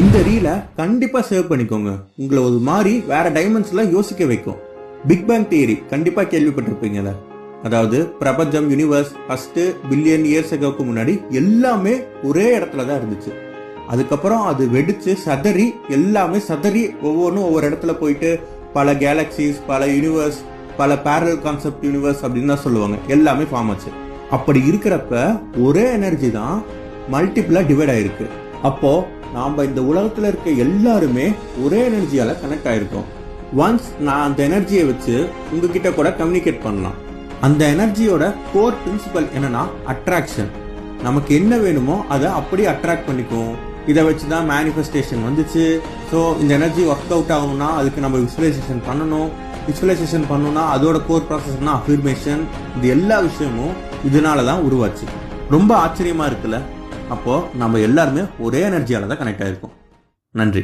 இந்த ரீலை கண்டிப்பா சேவ் பண்ணிக்கோங்க. உங்களை ஒரு மாதிரி வேற டைமென்ஷன்ல யோசிக்க வைக்கும். பிக் பேங் தியரி கண்டிப்பா கேள்விப்பட்டிருப்பீங்கல்ல. அதாவது பிரபஞ்சம் யூனிவர்ஸ் ஃபர்ஸ்ட் பில்லியன் இயர்ஸ் அகோக்கு முன்னாடி எல்லாமே ஒரே இடத்துல தான் இருந்துச்சு. அதுக்கப்புறம் அது வெடிச்சு சதறி எல்லாமே சதறி ஒவ்வொன்றும் ஒவ்வொரு இடத்துல போயிட்டு பல கேலக்சிஸ், பல யூனிவர்ஸ், பல பேரல் கான்செப்ட் யூனிவர்ஸ் அப்படின்னு தான் சொல்லுவாங்க, எல்லாமே ஃபார்ம் ஆச்சு. அப்படி இருக்கிறப்ப ஒரே எனர்ஜி தான் மல்டிபிளா டிவைட் ஆயிருக்கு. அப்போ நாம இந்த உலகத்துல இருக்க எல்லாருமே ஒரே எனர்ஜியால கனெக்ட் ஆயிருக்கோம். ஒன்ஸ் நான் அந்த எனர்ஜியை வச்சு உங்ககிட்ட கூட கம்யூனிகேட் பண்ணலாம். அந்த எனர்ஜியோட கோர் பிரின்சிபல் என்னன்னா அட்ராக்ஷன். நமக்கு என்ன வேணுமோ அதை அப்படியே அட்ராக்ட் பண்ணிக்கும். இதை வச்சுதான் மேனிஃபெஸ்டேஷன் வந்துச்சு. ஸோ இந்த எனர்ஜி ஒர்க் அவுட் ஆகணும்னா அதுக்கு நம்ம விசுவலைசேஷன் பண்ணணும். விசுவலைசேஷன் பண்ணணும்னா அதோட கோர் ப்ராசஸ்னா அஃபர்மேஷன். இது எல்லா விஷயமும் இதனால தான் உருவாச்சு. ரொம்ப ஆச்சரியமா இருக்குல்ல. அப்போ நம்ம எல்லாருமே ஒரே எனர்ஜியால தான் கனெக்ட் ஆயிருக்கோம். நன்றி.